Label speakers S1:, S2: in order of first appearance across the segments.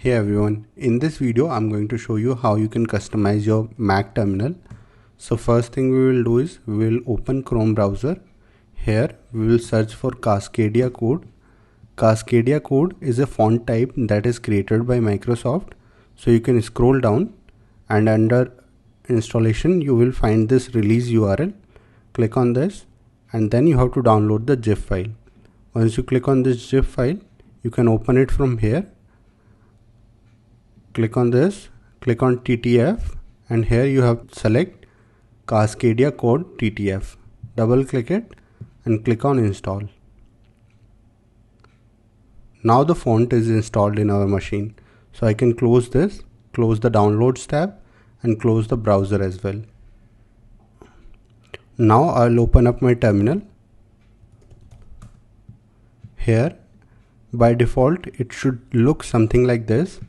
S1: Hey everyone, in this video I'm going to show you how you can customize your Mac terminal. So first thing we will do is we will open Chrome browser. Here we will search for Cascadia Code. Cascadia Code is a font type that is created by Microsoft. So you can scroll down and under installation you will find this release URL. Click on this and then you have to download the zip file. Once you click on this zip file, you can open it from here. Click on this, click on TTF, and here you have to select Cascadia Code TTF. Double click it and click on install. Now the font is installed in our machine. So I can close this, close the downloads tab and close the browser as well. Now I'll open up my terminal. Here by default it should look something like this.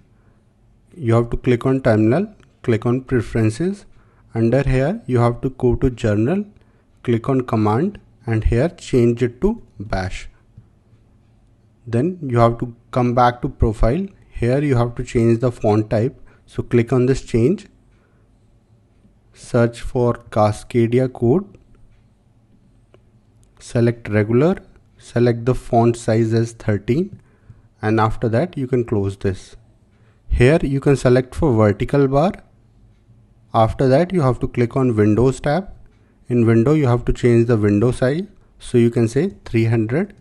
S1: You have to click on terminal, click on preferences. Under here you have to go to journal, click on command and here change it to bash. Then you have to come back to profile. Here you have to change the font type. So click on this change, search for Cascadia Code, select regular, select the font size as 13 and after that you can close this. Here you can select for vertical bar. After that you have to click on Windows tab. In window you have to change the window size. So you can say 300.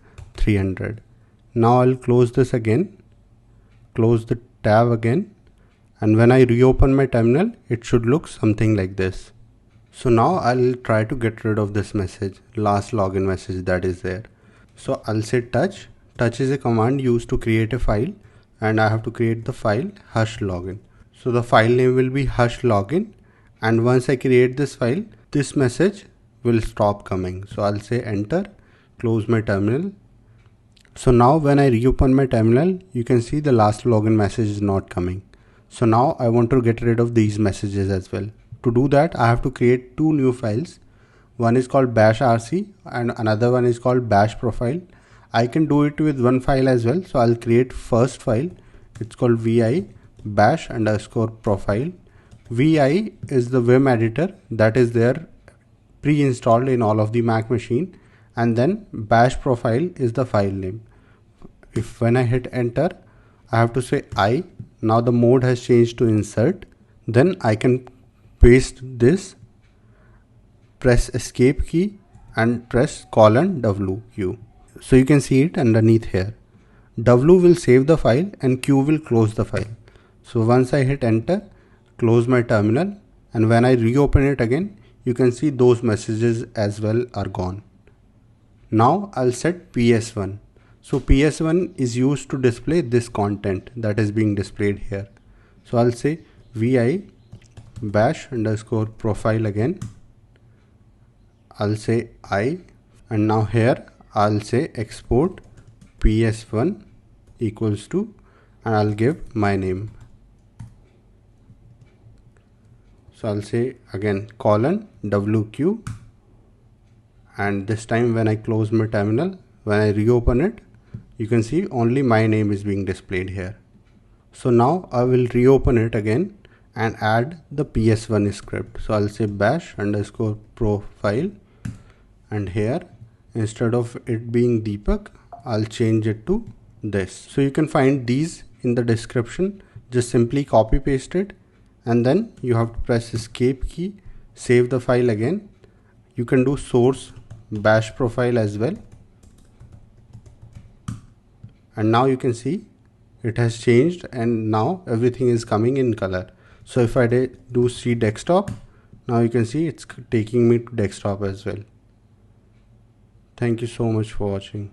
S1: Now I'll close this again. Close the tab again. And when I reopen my terminal, it should look something like this. So now I'll try to get rid of this message, last login message that is there. So I'll say touch. Touch is a command used to create a file. And I have to create the file hush login. So the file name will be hush login, and once I create this file, this message will stop coming. So I'll say enter, close my terminal. So now when I reopen my terminal, you can see the last login message is not coming. So now I want to get rid of these messages as well. To do that, I have to create two new files. One is called bash rc and another one is called bash profile. I can do it with one file as well. So I'll create first file. It's called vi bash underscore profile. Vi is the Vim editor that is there pre-installed in all of the Mac machine. And then bash profile is the file name. If when I hit enter, I have to say I. Now the mode has changed to insert. Then I can paste this, press escape key and press :W. So you can see it underneath here. W will save the file and Q will close the file. So once I hit enter, close my terminal, and when I reopen it again, you can see those messages as well are gone. Now I'll set PS1. So PS1 is used to display this content that is being displayed here. So I'll say vi bash underscore profile again. I'll say I, and now here I'll say export PS1 equals to, and I'll give my name. So I'll say again :WQ, and this time when I close my terminal, when I reopen it, you can see only my name is being displayed here. So now I will reopen it again and add the PS1 script. So I'll say bash underscore profile, and here instead of it being Deepak, I'll change it to this. So you can find these in the description. Just simply copy paste it and then you have to press escape key, save the file again. You can do source bash profile as well. And now you can see it has changed and now everything is coming in color. So if I do see desktop, now you can see it's taking me to desktop as well. Thank you so much for watching.